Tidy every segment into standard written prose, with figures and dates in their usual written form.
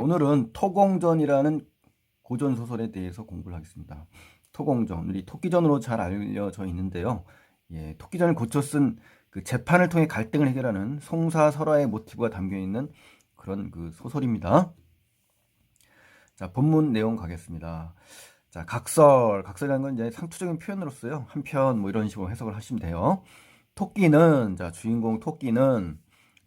오늘은 토공전이라는 고전 소설에 대해서 공부를 하겠습니다. 토공전, 우리 토끼전으로 잘 알려져 있는데요. 토끼전을 고쳐 쓴 그 재판을 통해 갈등을 해결하는 송사설화의 모티브가 담겨 있는 그런 그 소설입니다. 자, 본문 내용 가겠습니다. 자, 각설이라는 건 이제 상투적인 표현으로서요. 한편 뭐 이런 식으로 해석을 하시면 돼요. 토끼는, 자, 주인공 토끼는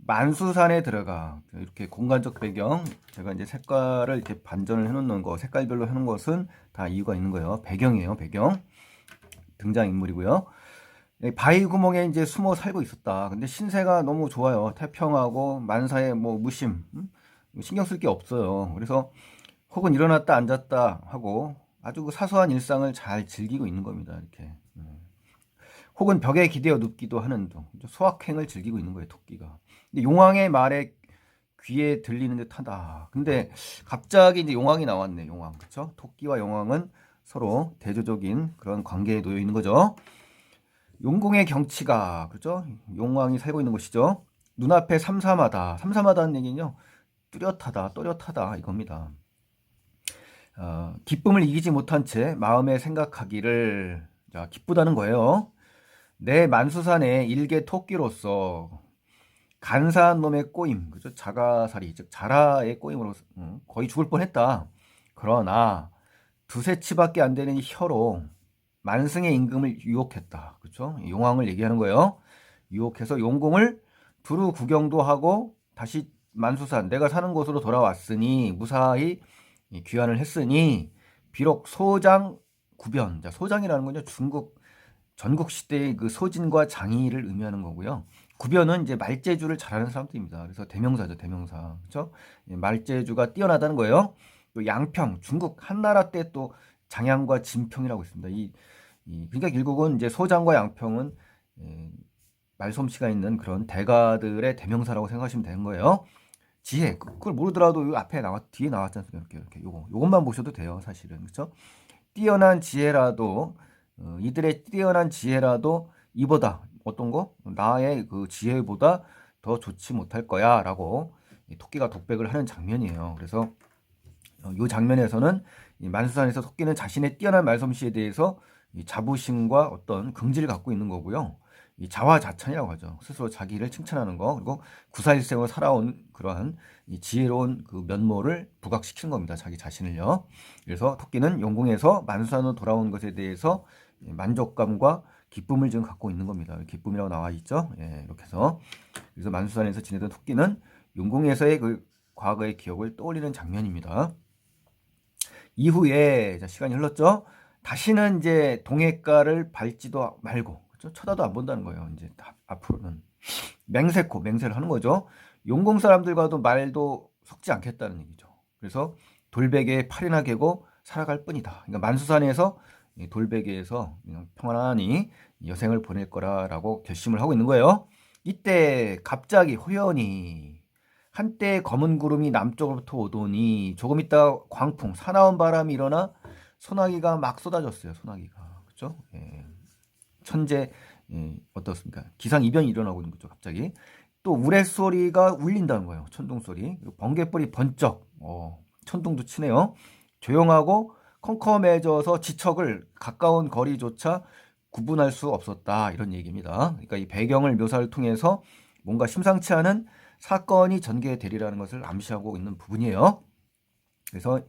만수산에 들어가. 이렇게 공간적 배경, 제가 이제 색깔을 이렇게 반전을 해놓는 거, 색깔별로 해놓은 것은 다 이유가 있는 거예요. 배경이에요, 배경. 등장인물이고요. 바위 구멍에 이제 숨어 살고 있었다. 근데 신세가 너무 좋아요. 태평하고 만사에 뭐 무심, 신경 쓸 게 없어요. 그래서 혹은 일어났다 앉았다 하고 아주 그 사소한 일상을 잘 즐기고 있는 겁니다. 이렇게. 혹은 벽에 기대어 눕기도 하는 등 소확행을 즐기고 있는 거예요, 토끼가. 근데 용왕의 말에 귀에 들리는 듯하다. 근데 갑자기 이제 용왕이 나왔네, 용왕. 그렇죠? 토끼와 용왕은 서로 대조적인 그런 관계에 놓여 있는 거죠. 용궁의 경치가, 그렇죠? 용왕이 살고 있는 곳이죠. 눈앞에 삼삼하다. 삼삼하다는 얘기는요, 뚜렷하다, 또렷하다 이겁니다. 기쁨을 이기지 못한 채 마음에 생각하기를, 자, 기쁘다는 거예요. 내 만수산의 일개 토끼로서 간사한 놈의 꼬임, 그죠? 자가살이, 즉 자라의 꼬임으로 거의 죽을 뻔했다. 그러나 두세 치밖에 안 되는 이 혀로 만승의 임금을 유혹했다. 그렇죠? 용왕을 얘기하는 거예요. 유혹해서 용궁을 두루 구경도 하고 다시 만수산, 내가 사는 곳으로 돌아왔으니 무사히 귀환을 했으니 비록 소장 구변, 자, 소장이라는 건요, 중국 전국 시대의 그 소진과 장의를 의미하는 거고요. 구변은 이제 말재주를 잘하는 사람들입니다. 그래서 대명사죠, 대명사. 그렇죠? 말재주가 뛰어나다는 거예요. 또 양평, 중국 한나라 때 또 장양과 진평이라고 있습니다. 그러니까 결국은 이제 소장과 양평은 말솜씨가 있는 그런 대가들의 대명사라고 생각하시면 되는 거예요. 지혜, 그걸 모르더라도 앞에 뒤에 나왔지 않습니까? 이렇게 요것만 보셔도 돼요, 사실은. 그렇죠? 뛰어난 지혜라도, 이들의 뛰어난 지혜라도 이보다 어떤 거? 나의 그 지혜보다 더 좋지 못할 거야 라고 토끼가 독백을 하는 장면이에요. 그래서 이 장면에서는 만수산에서 토끼는 자신의 뛰어난 말솜씨에 대해서 자부심과 어떤 긍지를 갖고 있는 거고요. 자화자찬이라고 하죠. 스스로 자기를 칭찬하는 거, 그리고 구사일생으로 살아온 그러한 지혜로운 그 면모를 부각시키는 겁니다. 자기 자신을요. 그래서 토끼는 용궁에서 만수산으로 돌아온 것에 대해서 만족감과 기쁨을 지금 갖고 있는 겁니다. 기쁨이라고 나와 있죠. 이렇게 해서. 그래서 만수산에서 지내던 토끼는 용궁에서의 그 과거의 기억을 떠올리는 장면입니다. 이후에 시간이 흘렀죠. 다시는 이제 동해가를 밟지도 말고, 그렇죠? 쳐다도 안 본다는 거예요. 이제 앞으로는 맹세를 하는 거죠. 용궁 사람들과도 말도 섞지 않겠다는 얘기죠. 그래서 돌베개에 팔이나 개고 살아갈 뿐이다. 그러니까 만수산에서 돌베개에서 그냥 평안히 여생을 보낼 거라라고 결심을 하고 있는 거예요. 이때 갑자기 호연히 한때 검은 구름이 남쪽으로부터 오더니 조금 있다 광풍, 사나운 바람이 일어나 소나기가 막 쏟아졌어요. 소나기가. 그렇죠? 천재 어떻습니까? 기상이변이 일어나고 있는 거죠. 갑자기. 또 우레소리가 울린다는 거예요. 천둥소리. 번개불이 번쩍. 천둥도 치네요. 조용하고 컴컴해져서 지척을 가까운 거리조차 구분할 수 없었다. 이런 얘기입니다. 그러니까 이 배경을 묘사를 통해서 뭔가 심상치 않은 사건이 전개되리라는 것을 암시하고 있는 부분이에요. 그래서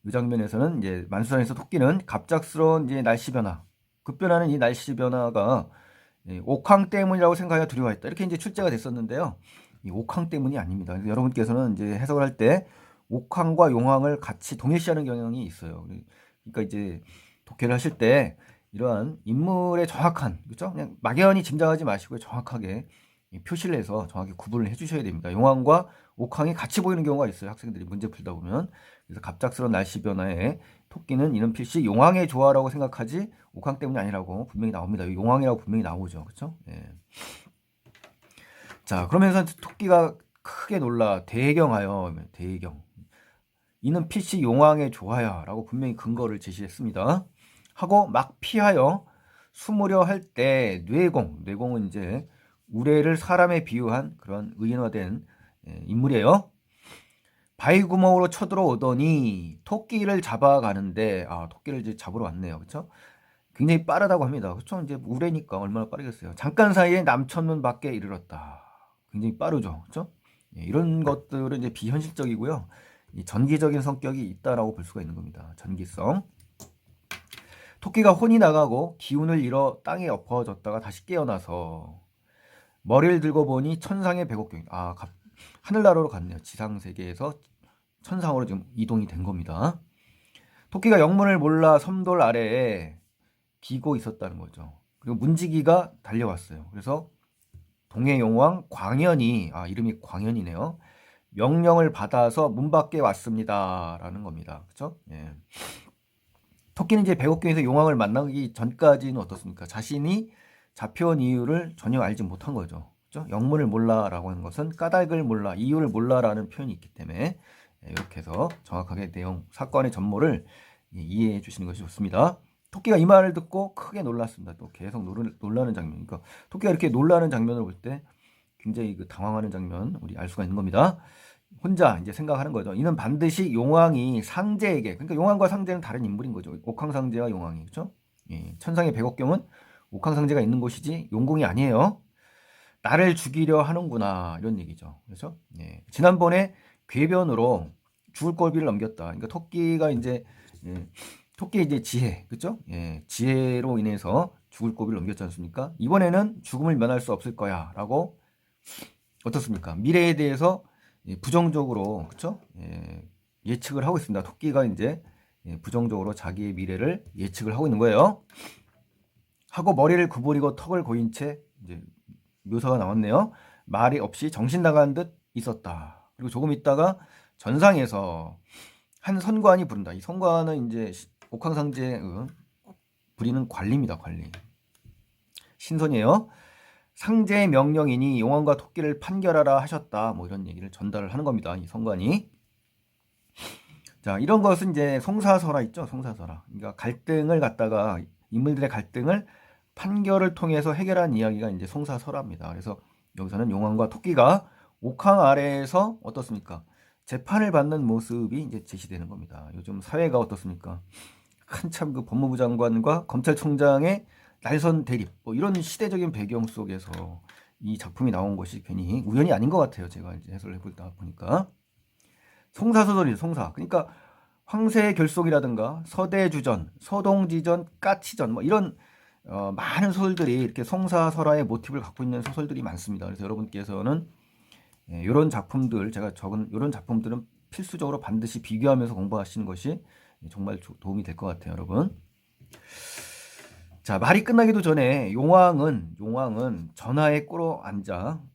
이 장면에서는 이제 만수산에서 토끼는 갑작스러운 이제 날씨 변화, 급변하는 이 날씨 변화가 옥황 때문이라고 생각하여 두려워했다. 이렇게 이제 출제가 됐었는데요. 이 옥황 때문이 아닙니다. 그래서 여러분께서는 이제 해석을 할 때 옥황과 용황을 같이 동일시하는 경향이 있어요. 그러니까 이제 독해를 하실 때 이러한 인물의 정확한, 그렇죠? 그냥 막연히 짐작하지 마시고 정확하게 표시를 해서 정확히 구분을 해주셔야 됩니다. 용왕과 옥황이 같이 보이는 경우가 있어요. 학생들이 문제 풀다 보면. 그래서 갑작스러운 날씨 변화에 토끼는 이런 필시 용왕의 조화라고 생각하지 옥황 때문이 아니라고 분명히 나옵니다. 용왕이라고 분명히 나오죠. 그렇죠? 자, 그러면서 토끼가 크게 놀라 대경하여, 대경. 이는 필시 용왕의 조화야 라고 분명히 근거를 제시했습니다. 하고 막 피하여 숨으려 할 때 뇌공은 이제 우레를 사람에 비유한 그런 의인화된 인물이에요. 바위 구멍으로 쳐들어오더니 토끼를 잡아가는데, 토끼를 이제 잡으러 왔네요. 그쵸? 굉장히 빠르다고 합니다. 그쵸? 이제 우레니까 얼마나 빠르겠어요. 잠깐 사이에 남천문 밖에 이르렀다. 굉장히 빠르죠. 그쵸? 예, 이런 것들은 이제 비현실적이고요. 이 전기적인 성격이 있다라고 볼 수가 있는 겁니다. 전기성. 토끼가 혼이 나가고 기운을 잃어 땅에 엎어졌다가 다시 깨어나서 머리를 들고 보니 천상의 백옥경. 하늘나라로 갔네요. 지상 세계에서 천상으로 지금 이동이 된 겁니다. 토끼가 영문을 몰라 섬돌 아래에 기고 있었다는 거죠. 그리고 문지기가 달려왔어요. 그래서 동해용왕 광현이, 이름이 광현이네요. 명령을 받아서 문 밖에 왔습니다라는 겁니다. 그렇죠? 예. 토끼는 이제 백옥경에서 용왕을 만나기 전까지는 어떻습니까? 자신이 잡혀온 이유를 전혀 알지 못한 거죠. 그렇죠? 영문을 몰라라고 하는 것은 까닭을 몰라, 이유를 몰라라는 표현이 있기 때문에 이렇게 해서 정확하게 내용, 사건의 전모를 이해해 주시는 것이 좋습니다. 토끼가 이 말을 듣고 크게 놀랐습니다. 또 계속 놀라는 장면. 그러니까 토끼가 이렇게 놀라는 장면을 볼 때 굉장히 그 당황하는 장면 우리 알 수가 있는 겁니다. 혼자 이제 생각하는 거죠. 이는 반드시 용왕이 상제에게, 그러니까 용왕과 상제는 다른 인물인 거죠. 옥황상제와 용왕이, 그렇죠? 예, 천상의 백옥경은 옥황상제가 있는 곳이지 용궁이 아니에요. 나를 죽이려 하는구나 이런 얘기죠. 그렇죠? 예, 지난번에 궤변으로 죽을 고비를 넘겼다. 그러니까 토끼가 이제 토끼의 이제 지혜, 그렇죠? 예, 지혜로 인해서 죽을 고비를 넘겼지 않습니까? 이번에는 죽음을 면할 수 없을 거야라고 어떻습니까? 미래에 대해서 부정적으로, 그렇죠? 예측을 하고 있습니다. 토끼가 이제 부정적으로 자기의 미래를 예측을 하고 있는 거예요. 하고 머리를 구부리고 턱을 고인 채 이제 묘사가 나왔네요. 말이 없이 정신 나간 듯 있었다. 그리고 조금 있다가 전상에서 한 선관이 부른다. 이 선관은 이제 옥황상제 부리는 관리입니다. 관리. 신선이에요. 상제의 명령이니 용왕과 토끼를 판결하라 하셨다. 뭐 이런 얘기를 전달을 하는 겁니다. 이 선관이. 자, 이런 것은 이제 송사설화 있죠. 송사설화. 그러니까 갈등을 갖다가 인물들의 갈등을 판결을 통해서 해결한 이야기가 이제 송사설화입니다. 그래서 여기서는 용왕과 토끼가 옥황 아래에서 어떻습니까? 재판을 받는 모습이 이제 제시되는 겁니다. 요즘 사회가 어떻습니까? 한참 그 법무부 장관과 검찰총장의 날선 대립, 뭐 이런 시대적인 배경 속에서 이 작품이 나온 것이 괜히 우연이 아닌 것 같아요. 제가 이제 해설을 해보다 보니까. 송사소설이죠, 송사. 그러니까 황새의 결속이라든가 서대주전, 서동지전, 까치전, 뭐 이런 많은 소설들이 이렇게 송사설화의 모티브를 갖고 있는 소설들이 많습니다. 그래서 여러분께서는 이런 작품들, 제가 적은 이런 작품들은 필수적으로 반드시 비교하면서 공부하시는 것이 정말 도움이 될 것 같아요, 여러분. 자, 말이 끝나기도 전에 용왕은 전하에 꿇어 앉았어요.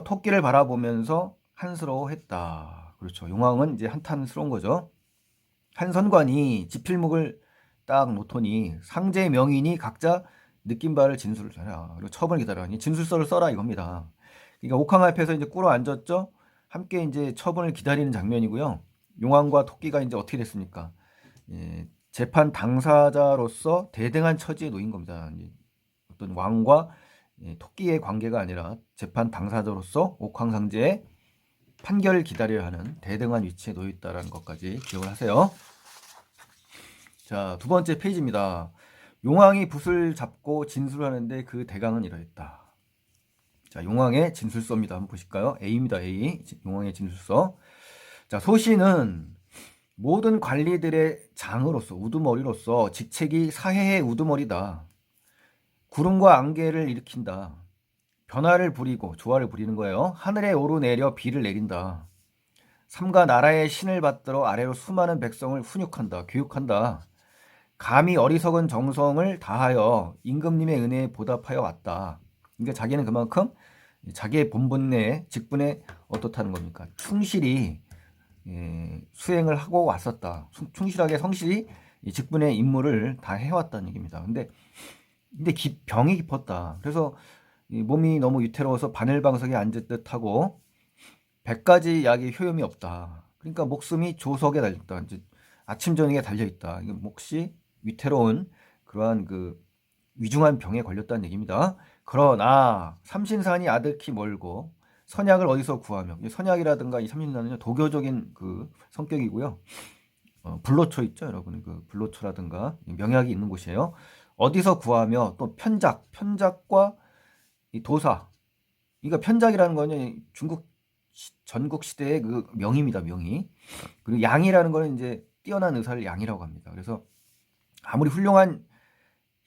토끼를 바라보면서 한스러워했다. 그렇죠. 용왕은 이제 한탄스러운 거죠. 한 선관이 지필목을 딱 놓더니 상제 명인이 각자 느낀 바를 진술을 해라. 그리고 처분을 기다려니 진술서를 써라 이겁니다. 그러니까 옥황 앞에서 이제 꿇어 앉았죠. 함께 이제 처분을 기다리는 장면이고요. 용왕과 토끼가 이제 어떻게 됐습니까? 재판 당사자로서 대등한 처지에 놓인 겁니다. 어떤 왕과 토끼의 관계가 아니라 재판 당사자로서 옥황상제의 판결을 기다려야 하는 대등한 위치에 놓여 있다는 것까지 기억을 하세요. 자, 두 번째 페이지입니다. 용왕이 붓을 잡고 진술하는데 그 대강은 이러했다. 자, 용왕의 진술서입니다. 한번 보실까요? A입니다. A. 용왕의 진술서. 자, 소신은 모든 관리들의 장으로서, 우두머리로서 직책이 사해의 우두머리다. 구름과 안개를 일으킨다. 변화를 부리고 조화를 부리는 거예요. 하늘에 오르내려 비를 내린다. 삼가 나라의 신을 받들어 아래로 수많은 백성을 훈육한다. 교육한다. 감히 어리석은 정성을 다하여 임금님의 은혜에 보답하여 왔다. 그러니까 자기는 그만큼 자기의 본분에 직분에 어떻다는 겁니까? 충실히 수행을 하고 왔었다. 충실하게 성실히 직분의 임무를 다 해왔다는 얘기입니다. 근데 병이 깊었다. 그래서 몸이 너무 위태로워서 바늘방석에 앉을 듯하고 100가지 약이 효용이 없다. 그러니까 목숨이 조석에 달렸다. 이제 아침 저녁에 달려있다. 몫이 위태로운 그러한 그 위중한 병에 걸렸다는 얘기입니다. 그러나 삼신산이 아득히 멀고 선약을 어디서 구하며. 선약이라든가 이 30년은요 도교적인 그 성격이고요. 불로초 있죠, 여러분. 그 불로초라든가 명약이 있는 곳이에요. 어디서 구하며 또 편작과 이 도사. 그러니까 편작이라는 거는 중국 전국 시대의 그 명의입니다, 명의. 그리고 양이라는 거는 이제 뛰어난 의사를 양이라고 합니다. 그래서 아무리 훌륭한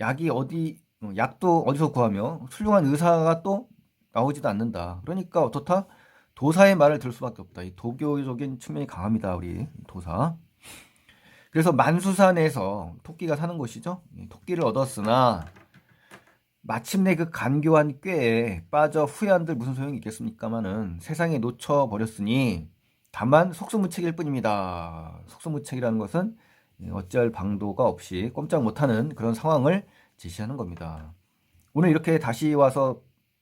약도 어디서 구하며 훌륭한 의사가 또 나오지도 않는다. 그러니까 어떻다? 도사의 말을 들을 수밖에 없다. 이 도교적인 측면이 강합니다, 우리 도사. 그래서 만수산에서 토끼가 사는 곳이죠. 토끼를 얻었으나 마침내 그 간교한 꾀에 빠져 후회한들 무슨 소용이 있겠습니까마는 세상에 놓쳐버렸으니 다만 속수무책일 뿐입니다. 속수무책이라는 것은 어찌할 방도가 없이 꼼짝 못하는 그런 상황을 제시하는 겁니다. 오늘 이렇게 다시 와서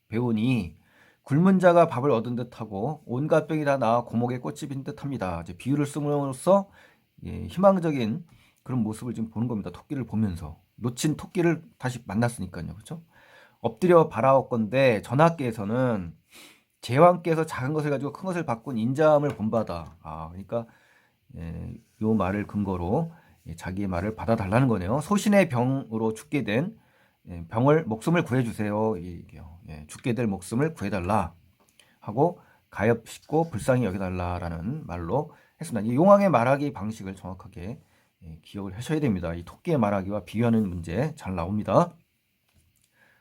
배우니 굶은 자가 밥을 얻은 듯하고 온갖 병이 다 나아 고목에 꽃이 핀 듯합니다. 이제 비유를 쓰므로써 희망적인 그런 모습을 지금 보는 겁니다. 토끼를 보면서 놓친 토끼를 다시 만났으니까요, 그렇죠? 엎드려 바라옵건대 전하께서는 제왕께서 작은 것을 가지고 큰 것을 바꾼 인자함을 본받아. 그러니까 요 말을 근거로 자기의 말을 받아달라는 거네요. 소신의 병으로 죽게 된 목숨을 구해주세요. 죽게 될 목숨을 구해달라 하고 가엾고 불쌍히 여겨달라라는 말로 했습니다. 이 용왕의 말하기 방식을 정확하게 기억을 하셔야 됩니다. 이 토끼의 말하기와 비유하는 문제 잘 나옵니다.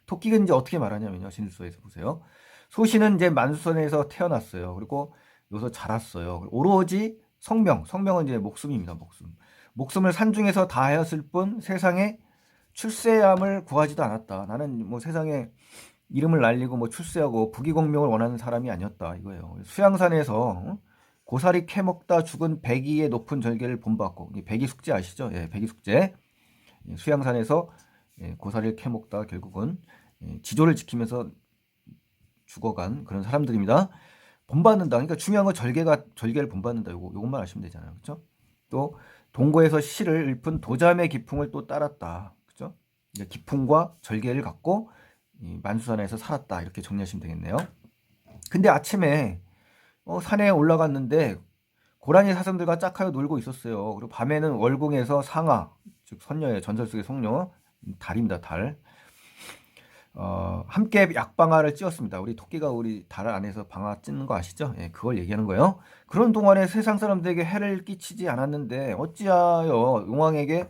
토끼가 이제 어떻게 말하냐면요. 진술서에서 보세요. 소신은 이제 만수선에서 태어났어요. 그리고 여기서 자랐어요. 오로지 성명은 이제 목숨입니다. 목숨을 산중에서 다하였을 뿐 세상에 출세함을 구하지도 않았다. 나는 뭐 세상에 이름을 날리고 뭐 출세하고 부귀공명을 원하는 사람이 아니었다 이거예요. 수양산에서 고사리 캐먹다 죽은 백이의 높은 절개를 본받고, 백이숙제 아시죠? 백이숙제. 수양산에서 고사리를 캐먹다 결국은 지조를 지키면서 죽어간 그런 사람들입니다. 본받는다. 그러니까 중요한 건 절개를 본받는다. 요것만 아시면 되잖아요. 그렇죠? 또 동고에서 시를 읊은 도자매 기풍을 또 따랐다. 그렇죠? 기풍과 절개를 갖고 만수산에서 살았다. 이렇게 정리하시면 되겠네요. 근데 아침에 산에 올라갔는데 고라니 사슴들과 짝하여 놀고 있었어요. 그리고 밤에는 월궁에서 상아, 즉 선녀의 전설 속의 성녀, 달입니다. 달. 함께 약방아를 찧었습니다. 우리 토끼가 우리 달 안에서 방아 찧는 거 아시죠? 그걸 얘기하는 거예요. 그런 동안에 세상 사람들에게 해를 끼치지 않았는데 어찌하여 용왕에게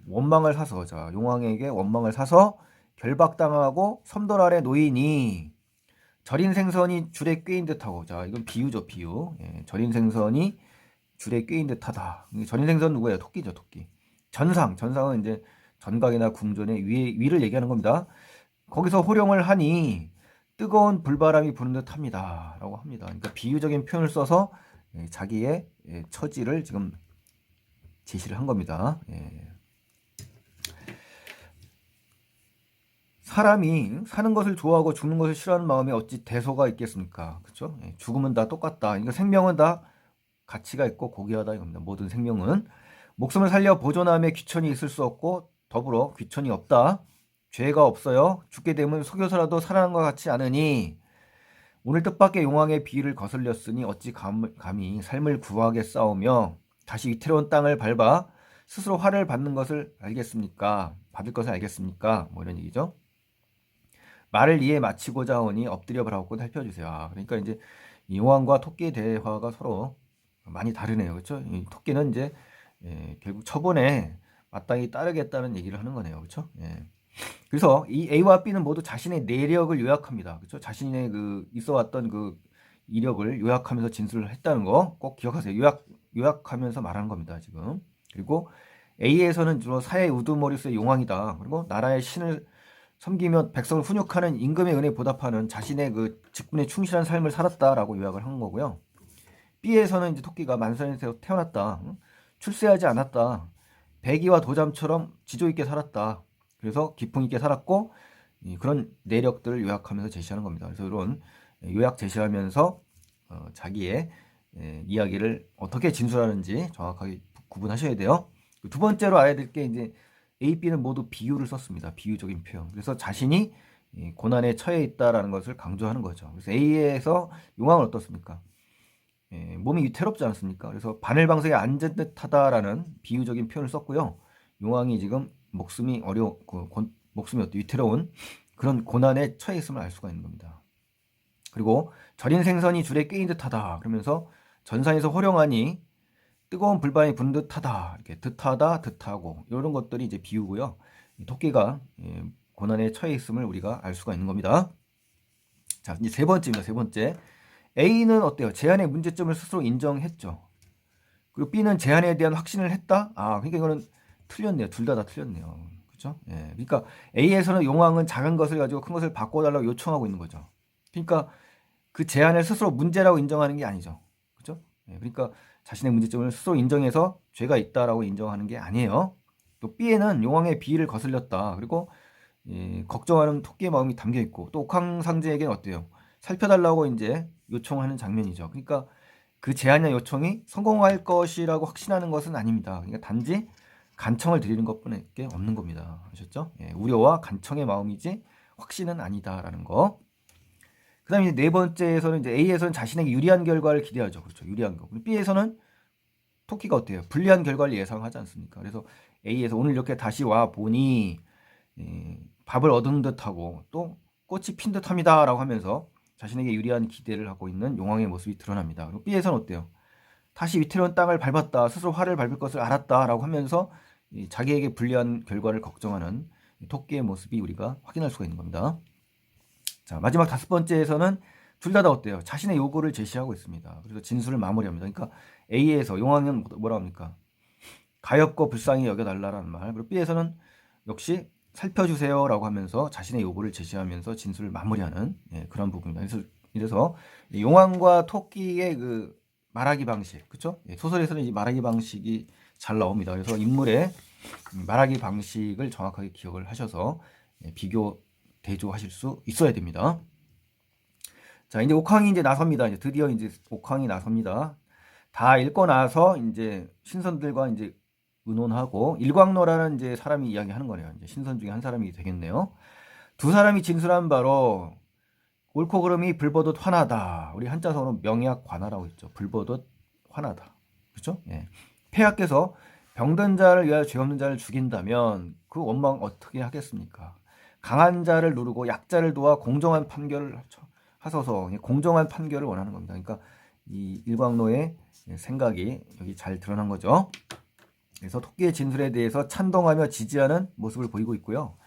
원망을 사서 결박당하고 섬돌 아래 놓이니 절인 생선이 줄에 꿰인 듯하고. 자, 이건 비유죠, 비유. 절인 생선이 줄에 꿰인 듯하다. 절인 생선 누구예요? 토끼죠, 토끼. 전상은 이제 전각이나 궁전의 위를 얘기하는 겁니다. 거기서 호령을 하니 뜨거운 불바람이 부는 듯합니다. 라고 합니다. 그러니까 비유적인 표현을 써서 자기의 처지를 지금 제시를 한 겁니다. 사람이 사는 것을 좋아하고 죽는 것을 싫어하는 마음에 어찌 대소가 있겠습니까? 그렇죠? 죽음은 다 똑같다. 그러니까 생명은 다 가치가 있고 고귀하다 이겁니다. 모든 생명은 목숨을 살려 보존함에 귀천이 있을 수 없고 더불어 귀천이 없다. 죄가 없어요. 죽게 되면 속여서라도 살아난 것 같지 않으니 오늘 뜻밖의 용왕의 비위를 거슬렸으니 어찌 감히 삶을 구하게 싸우며 다시 위태로운 땅을 밟아 스스로 화를 받는 것을 알겠습니까? 받을 것을 알겠습니까? 뭐 이런 얘기죠. 말을 이에 마치고자 하오니 엎드려 버라고 살펴주세요. 그러니까 이제 용왕과 토끼의 대화가 서로 많이 다르네요. 그렇죠? 이 토끼는 이제 결국 처분에 마땅히 따르겠다는 얘기를 하는 거네요. 그렇죠? 그래서 이 A와 B는 모두 자신의 내력을 요약합니다. 그렇죠? 자신의 그 있어왔던 그 이력을 요약하면서 진술을 했다는 거 꼭 기억하세요. 요약하면서 말하는 겁니다. 지금. 그리고 A에서는 주로 사의 우두머리수의 용왕이다. 그리고 나라의 신을 섬기며 백성을 훈육하는 임금의 은혜에 보답하는 자신의 그 직분에 충실한 삶을 살았다라고 요약을 한 거고요. B에서는 이제 토끼가 만산에서 태어났다. 출세하지 않았다. 백이와 도잠처럼 지조 있게 살았다. 그래서 기풍 있게 살았고 그런 내력들을 요약하면서 제시하는 겁니다. 그래서 이런 요약 제시하면서 자기의 이야기를 어떻게 진술하는지 정확하게 구분하셔야 돼요. 두 번째로 알아야 될 게 이제 A, B는 모두 비유를 썼습니다. 비유적인 표현. 그래서 자신이 이 고난에 처해 있다라는 것을 강조하는 거죠. 그래서 A에서 용왕은 어떻습니까? 예, 몸이 위태롭지 않습니까? 그래서 바늘방석에 앉은 듯하다라는 비유적인 표현을 썼고요. 용왕이 지금 목숨이 목숨이 위태로운 그런 고난에 처해 있음을 알 수가 있는 겁니다. 그리고 절인 생선이 줄에 끼인 듯하다 그러면서 전산에서 호령하니 뜨거운 불반이 분 듯하다 이렇게 듯하다 듯하고 이런 것들이 이제 비유고요. 토끼가 고난에 처해 있음을 우리가 알 수가 있는 겁니다. 자, 이제 세 번째입니다. 세 번째. A는 어때요? 제안의 문제점을 스스로 인정했죠. 그리고 B는 제안에 대한 확신을 했다? 그러니까 이거는 틀렸네요. 둘 다 틀렸네요. 그렇죠? 예. 그러니까 A에서는 용왕은 작은 것을 가지고 큰 것을 바꿔달라고 요청하고 있는 거죠. 그러니까 그 제안을 스스로 문제라고 인정하는 게 아니죠. 그렇죠? 예. 그러니까 자신의 문제점을 스스로 인정해서 죄가 있다라고 인정하는 게 아니에요. 또 B에는 용왕의 비위를 거슬렸다. 그리고 걱정하는 토끼의 마음이 담겨 있고 또 옥황상제에게는 어때요? 살펴달라고 이제 요청하는 장면이죠. 그러니까 그 제안이나 요청이 성공할 것이라고 확신하는 것은 아닙니다. 그러니까 단지 간청을 드리는 것뿐밖에 없는 겁니다. 아셨죠? 예, 우려와 간청의 마음이지 확신은 아니다라는 거. 그 다음에 네 번째에서는 이제 A에서는 자신에게 유리한 결과를 기대하죠. 그렇죠. 유리한 거. B에서는 토끼가 어때요? 불리한 결과를 예상하지 않습니까? 그래서 A에서 오늘 이렇게 다시 와 보니 밥을 얻은 듯하고 또 꽃이 핀 듯합니다 라고 하면서 자신에게 유리한 기대를 하고 있는 용왕의 모습이 드러납니다. 그리고 B에서는 어때요? 다시 위태로운 땅을 밟았다. 스스로 화를 밟을 것을 알았다 라고 하면서 자기에게 불리한 결과를 걱정하는 토끼의 모습이 우리가 확인할 수가 있는 겁니다. 자, 마지막 다섯 번째에서는 둘 다 어때요? 자신의 요구를 제시하고 있습니다. 그래서 진술을 마무리합니다. 그러니까 A에서 용왕은 뭐라 합니까? 가엾고 불쌍히 여겨달라라는 말. 그리고 B에서는 역시 살펴주세요라고 하면서 자신의 요구를 제시하면서 진술을 마무리하는 그런 부분입니다. 그래서 용왕과 토끼의 그 말하기 방식, 그렇죠? 소설에서는 이 말하기 방식이 잘 나옵니다. 그래서 인물의 말하기 방식을 정확하게 기억을 하셔서 비교 대조하실 수 있어야 됩니다. 자, 이제 옥황이 이제 나섭니다. 이제 드디어 이제 옥황이 나섭니다. 다 읽고 나서 이제 신선들과 이제 의논하고 일광노라는 이제 사람이 이야기하는 거네요. 이제 신선 중에 한 사람이 되겠네요. 두 사람이 진술한 바로 옳고 그름이 불보듯 환하다. 우리 한자성으로 명약관하라고 했죠. 불보듯 환하다. 그렇죠? 예. 폐하께서 병든 자를 위하여 죄 없는 자를 죽인다면 그 원망 어떻게 하겠습니까? 강한 자를 누르고 약자를 도와 공정한 판결을 하소서. 공정한 판결을 원하는 겁니다. 그러니까 이 일광노의 생각이 여기 잘 드러난 거죠. 그래서 토끼의 진술에 대해서 찬동하며 지지하는 모습을 보이고 있고요.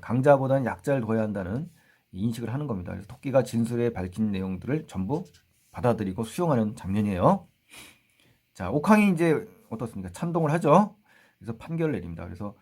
강자보다는 약자를 둬야 한다는 인식을 하는 겁니다. 그래서 토끼가 진술에 밝힌 내용들을 전부 받아들이고 수용하는 장면이에요. 자, 옥황이 이제 어떻습니까? 찬동을 하죠. 그래서 판결을 내립니다. 그래서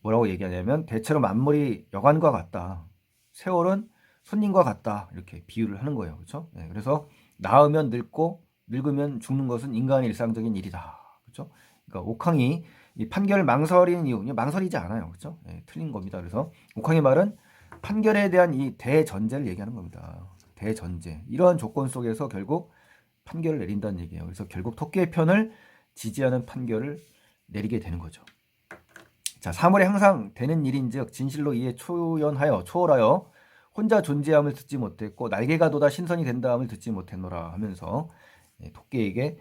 뭐라고 얘기하냐면 대체로 만물이 여관과 같다. 세월은 손님과 같다. 이렇게 비유를 하는 거예요. 그렇죠? 네, 그래서 나으면 늙고 늙으면 죽는 것은 인간의 일상적인 일이다. 그렇죠? 그러니까 옥황이 이 판결을 망설이는 이유, 망설이지 않아요. 그렇죠? 네, 틀린 겁니다. 그래서 옥황의 말은 판결에 대한 이 대전제를 얘기하는 겁니다. 대전제. 이러한 조건 속에서 결국 판결을 내린다는 얘기예요. 그래서 결국 토끼의 편을 지지하는 판결을 내리게 되는 거죠. 자, 사물에 항상 되는 일인즉 진실로 이에 초월하여 혼자 존재함을 듣지 못했고 날개가 돋아 신선이 된다함을 듣지 못했노라 하면서 토끼에게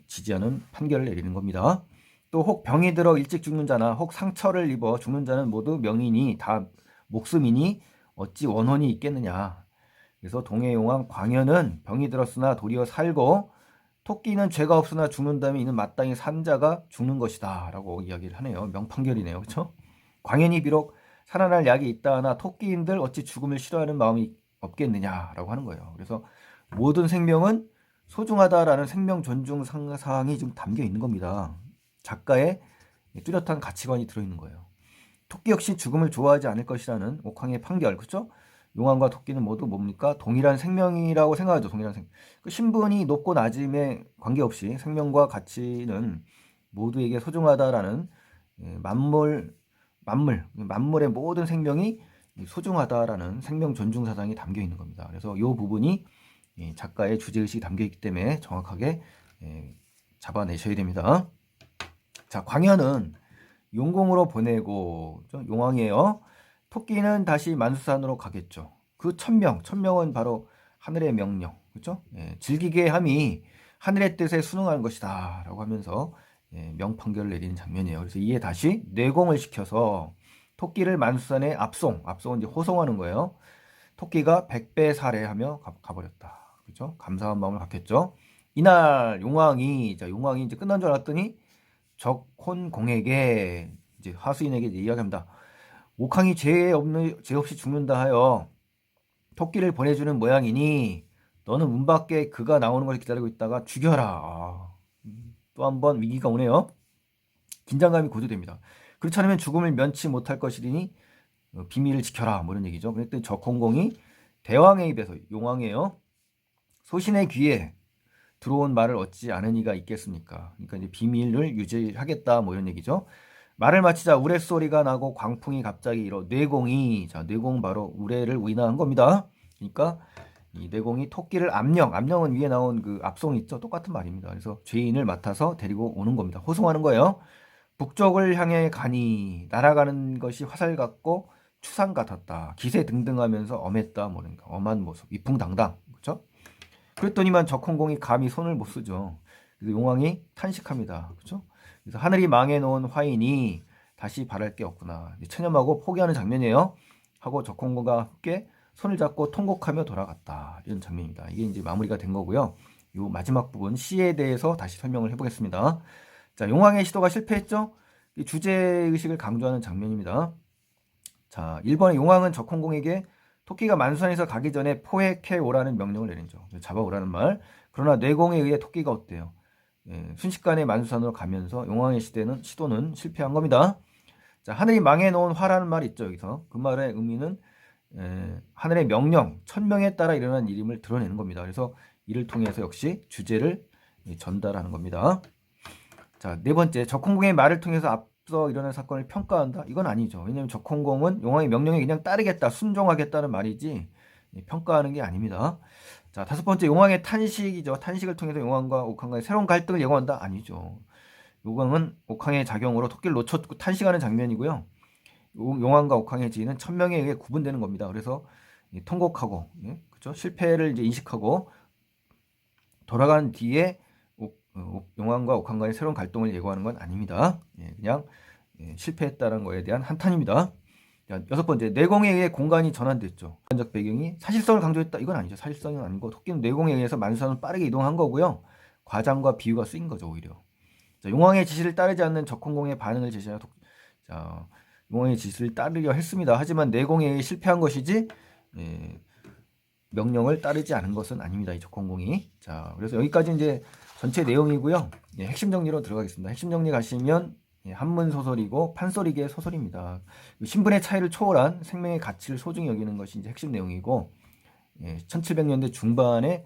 지지하는 판결을 내리는 겁니다. 또 혹 병이 들어 일찍 죽는 자나 혹 상처를 입어 죽는 자는 모두 명이니 다 목숨이니 어찌 원혼이 있겠느냐. 그래서 동해용왕 광현은 병이 들었으나 도리어 살고 토끼는 죄가 없으나 죽는다면 이는 마땅히 산 자가 죽는 것이다 라고 이야기를 하네요. 명판결이네요. 그렇죠? 광현이 비록 살아날 약이 있다 하나 토끼인들 어찌 죽음을 싫어하는 마음이 없겠느냐라고 하는 거예요. 그래서 모든 생명은 소중하다라는 생명 존중 상상이 좀 담겨 있는 겁니다. 작가의 뚜렷한 가치관이 들어있는 거예요. 토끼 역시 죽음을 좋아하지 않을 것이라는 옥황의 판결, 그렇죠? 용왕과 토끼는 모두 뭡니까? 동일한 생명이라고 생각하죠. 동일한 생명. 그 신분이 높고 낮음에 관계없이 생명과 가치는 모두에게 소중하다라는 만물의 모든 생명이 소중하다라는 생명 존중 사상이 담겨 있는 겁니다. 그래서 이 부분이 작가의 주제의식이 담겨 있기 때문에 정확하게 잡아내셔야 됩니다. 자, 광현은 용공으로 보내고 용왕이에요. 토끼는 다시 만수산으로 가겠죠. 그 천명은 바로 하늘의 명령, 그렇죠? 예, 즐기게 함이 하늘의 뜻에 순응하는 것이다 라고 하면서 예, 명판결을 내리는 장면이에요. 그래서 이에 다시 뇌공을 시켜서 토끼를 만수산에 압송은 이제 호송하는 거예요. 토끼가 100배 살해하며 가버렸다. 그렇죠? 감사한 마음을 갖겠죠. 이날 용왕이 이제 끝난 줄 알았더니 적혼공에게 이제 하수인에게 이제 이야기합니다. 옥황이 죄 없이 죽는다 하여 토끼를 보내주는 모양이니 너는 문 밖에 그가 나오는 걸 기다리고 있다가 죽여라. 또 한 번 위기가 오네요. 긴장감이 고조됩니다. 그렇지 않으면 죽음을 면치 못할 것이니 비밀을 지켜라. 뭐 이런 얘기죠. 그랬더니 적공공이 대왕의 입에서 용왕이에요. 소신의 귀에 들어온 말을 어찌 아는 이가 있겠습니까? 그러니까 이제 비밀을 유지하겠다. 뭐 이런 얘기죠. 말을 마치자 우레소리가 나고 광풍이 갑자기 일어 뇌공 바로 우레를 위인한 겁니다. 그러니까 이 뇌공이 토끼를 암령은 위에 나온 그 압송 있죠. 똑같은 말입니다. 그래서 죄인을 맡아서 데리고 오는 겁니다. 호송하는 거예요. 북쪽을 향해 가니 날아가는 것이 화살 같고 추상 같았다. 기세 등등하면서 엄했다. 뭐랄까 엄한 모습, 위풍당당. 그렇죠? 그랬더니만 적홍공이 감히 손을 못 쓰죠. 그래서 용왕이 탄식합니다. 그렇죠? 그래서 하늘이 망해놓은 화인이 다시 바랄 게 없구나. 체념하고 포기하는 장면이에요. 하고 적홍공과 함께 손을 잡고 통곡하며 돌아갔다. 이런 장면입니다. 이게 이제 마무리가 된 거고요. 이 마지막 부분 시에 대해서 다시 설명을 해보겠습니다. 자, 용왕의 시도가 실패했죠. 이 주제의식을 강조하는 장면입니다. 자, 1번의 용왕은 적홍공에게 토끼가 만수산에서 가기 전에 포획해 오라는 명령을 내리죠. 잡아오라는 말. 그러나 뇌공에 의해 토끼가 어때요? 예, 순식간에 만수산으로 가면서 용왕의 시도는 실패한 겁니다. 자, 하늘이 망해놓은 화라는 말이 있죠. 여기서 그 말의 의미는 하늘의 명령, 천명에 따라 일어난 일임을 드러내는 겁니다. 그래서 이를 통해서 역시 주제를 전달하는 겁니다. 자, 네 번째, 적홍공의 말을 통해서 앞서 일어난 사건을 평가한다? 이건 아니죠. 왜냐하면 적홍공은 용왕의 명령에 그냥 따르겠다, 순종하겠다는 말이지 평가하는 게 아닙니다. 자, 다섯 번째, 용왕의 탄식이죠. 탄식을 통해서 용왕과 옥황과의 새로운 갈등을 예고한다? 아니죠. 용왕은 옥황의 작용으로 토끼를 놓쳤고 탄식하는 장면이고요. 용왕과 옥황의 지위는 천명에 의해 구분되는 겁니다. 그래서 통곡하고, 그렇죠? 실패를 이제 인식하고 돌아간 뒤에 용왕과 옥황과의 새로운 갈등을 예고하는 건 아닙니다. 그냥 실패했다는 거에 대한 한탄입니다. 자, 여섯 번째, 뇌공에 의해 공간이 전환됐죠. 공간적 배경이 사실성을 강조했다. 이건 아니죠. 사실성은 아니고 토끼는 뇌공에 의해서 만수산을 빠르게 이동한 거고요. 과장과 비유가 쓰인 거죠, 오히려. 자, 용왕의 지시를 따르지 않는 적홍공의 반응을 제시하여 자, 용왕의 지시를 따르려 했습니다. 하지만 뇌공에 의해 실패한 것이지 명령을 따르지 않은 것은 아닙니다. 이 적홍공이. 자, 그래서 여기까지 이제 전체 내용이고요. 핵심 정리로 들어가겠습니다. 핵심 정리 가시면 한문 소설이고 판소리계 소설입니다. 신분의 차이를 초월한 생명의 가치를 소중히 여기는 것이 이제 핵심 내용이고 1700년대 중반의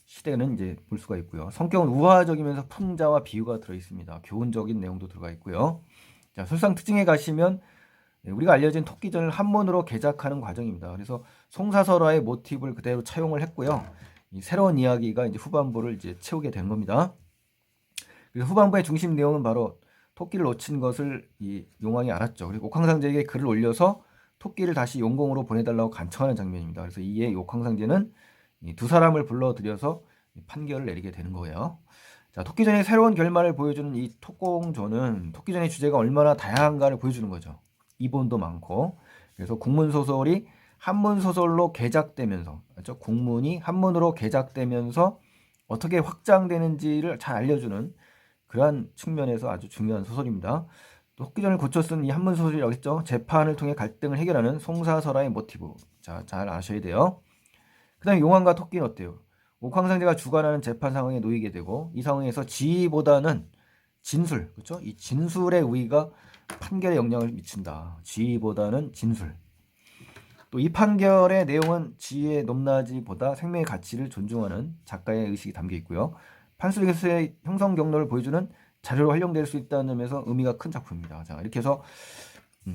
시대는 이제 볼 수가 있고요. 성격은 우화적이면서 풍자와 비유가 들어 있습니다. 교훈적인 내용도 들어가 있고요. 자, 설상 특징에 가시면 우리가 알려진 토끼전을 한문으로 개작하는 과정입니다. 그래서 송사설화의 모티브를 그대로 차용을 했고요. 이 새로운 이야기가 이제 후반부를 이제 채우게 된 겁니다. 그래서 후반부의 중심 내용은 바로 토끼를 놓친 것을 이 용왕이 알았죠. 그리고 옥황상제에게 글을 올려서 토끼를 다시 용궁으로 보내달라고 간청하는 장면입니다. 그래서 이에 옥황상제는 두 사람을 불러들여서 판결을 내리게 되는 거예요. 자, 토끼전의 새로운 결말을 보여주는 이 토공조는 토끼전의 주제가 얼마나 다양한가를 보여주는 거죠. 이본도 많고. 그래서 국문소설이 한문소설로 개작되면서, 그렇죠? 국문이 한문으로 개작되면서 어떻게 확장되는지를 잘 알려주는 그러한 측면에서 아주 중요한 소설입니다. 또 토끼전을 고쳐 쓴 이 한문 소설이 여기 있죠. 재판을 통해 갈등을 해결하는 송사설화의 모티브. 자, 잘 아셔야 돼요. 그 다음에 용왕과 토끼는 어때요? 옥황상제가 주관하는 재판 상황에 놓이게 되고 이 상황에서 지위보다는 진술, 그렇죠? 이 진술의 우위가 판결에 영향을 미친다. 지위보다는 진술. 또 이 판결의 내용은 지위의 높낮이보다 생명의 가치를 존중하는 작가의 의식이 담겨 있고요. 판소리에서의 형성 경로를 보여주는 자료로 활용될 수 있다는 점에서 의미가 큰 작품입니다. 자, 이렇게 해서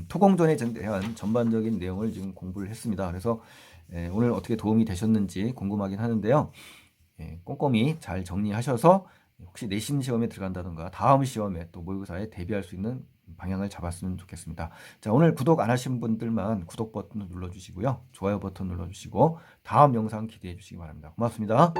토공전에 대한 전반적인 내용을 지금 공부를 했습니다. 그래서 오늘 어떻게 도움이 되셨는지 궁금하긴 하는데요. 꼼꼼히 잘 정리하셔서 혹시 내신 시험에 들어간다던가 다음 시험에 또 모의고사에 대비할 수 있는 방향을 잡았으면 좋겠습니다. 자, 오늘 구독 안 하신 분들만 구독 버튼 눌러주시고요. 좋아요 버튼 눌러주시고 다음 영상 기대해 주시기 바랍니다. 고맙습니다.